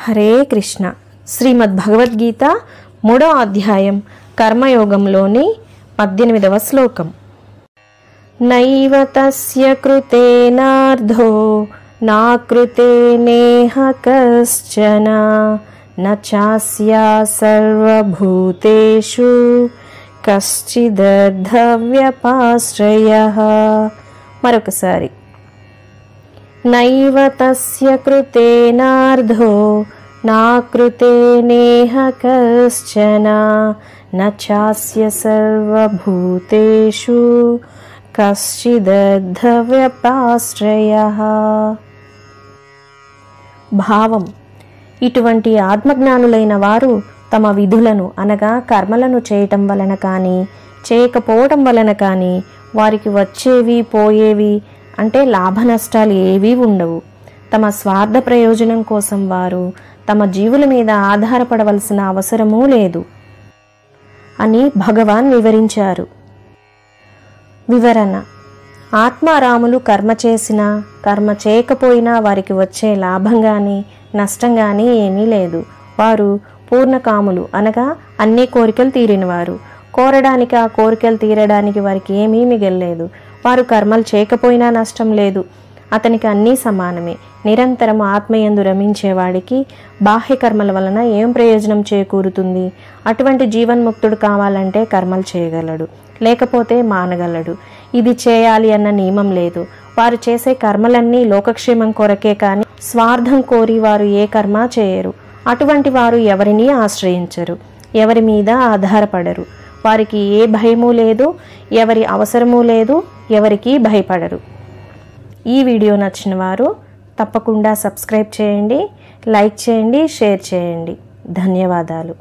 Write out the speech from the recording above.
హరే కృష్ణ. శ్రీమద్ భగవద్గీత 3వ అధ్యాయం కర్మయోగంలోని 18వ శ్లోకం. నైవ తస్య కృతేనార్ధో నాకృతే నేహ కశ్చన నచాస్యా సర్వభూతేషు కశ్చిదర్థవ్యపాశ్రయః. మరొకసారి. నైవ తస్య కృతేనార్ధో నాకృతే నేహ కశ్చన నచాస్య సర్వభూతేషు కశ్చిదర్థవ్యపాశ్రయః. భావం: ఇటువంటి ఆత్మజ్ఞానులైన వారు తమ విధులను అనగా కర్మలను చేయటం వలన కానీ చేయకపోవటం వలన కానీ వారికి వచ్చేవి పోయేవి అంటే లాభ నష్టాలు ఏవీ ఉండవు. తమ స్వార్థ ప్రయోజనం కోసం వారు తమ జీవుల మీద ఆధారపడవలసిన అవసరమూ లేదు అని భగవాన్ వివరించారు. వివరణ: ఆత్మారాములు కర్మ చేసినా కర్మ చేయకపోయినా వారికి వచ్చే లాభం కానీ నష్టం కానీ ఏమీ లేదు. వారు పూర్ణకాములు అనగా అన్ని కోరికలు తీరినవారు. కోరడానికి ఆ కోరికలు తీరడానికి వారికి ఏమీ మిగల్లేదు. వారు కర్మలు చేయకపోయినా నష్టం లేదు. అతనికి అన్నీ సమానమే. నిరంతరం ఆత్మయందు రమించేవాడికి బాహ్య కర్మల వలన ఏం ప్రయోజనం చేకూరుతుంది? అటువంటి జీవన్ముక్తుడు కావాలంటే కర్మలు చేయగలడు, లేకపోతే మానగలడు. ఇది చేయాలి అన్న నియమం లేదు. వారు చేసే కర్మలన్నీ లోకక్షేమం కొరకే కానీ స్వార్థం కోరి వారు ఏ కర్మ చేయరు. అటువంటి వారు ఎవరినీ ఆశ్రయించరు, ఎవరి మీద ఆధారపడరు. వారికి ఏ భయమూ లేదు, ఎవరి అవసరమూ లేదు, ఎవరికీ భయపడరు. ఈ వీడియో నచ్చిన వారు తప్పకుండా సబ్స్క్రైబ్ చేయండి, లైక్ చేయండి, షేర్ చేయండి. ధన్యవాదాలు.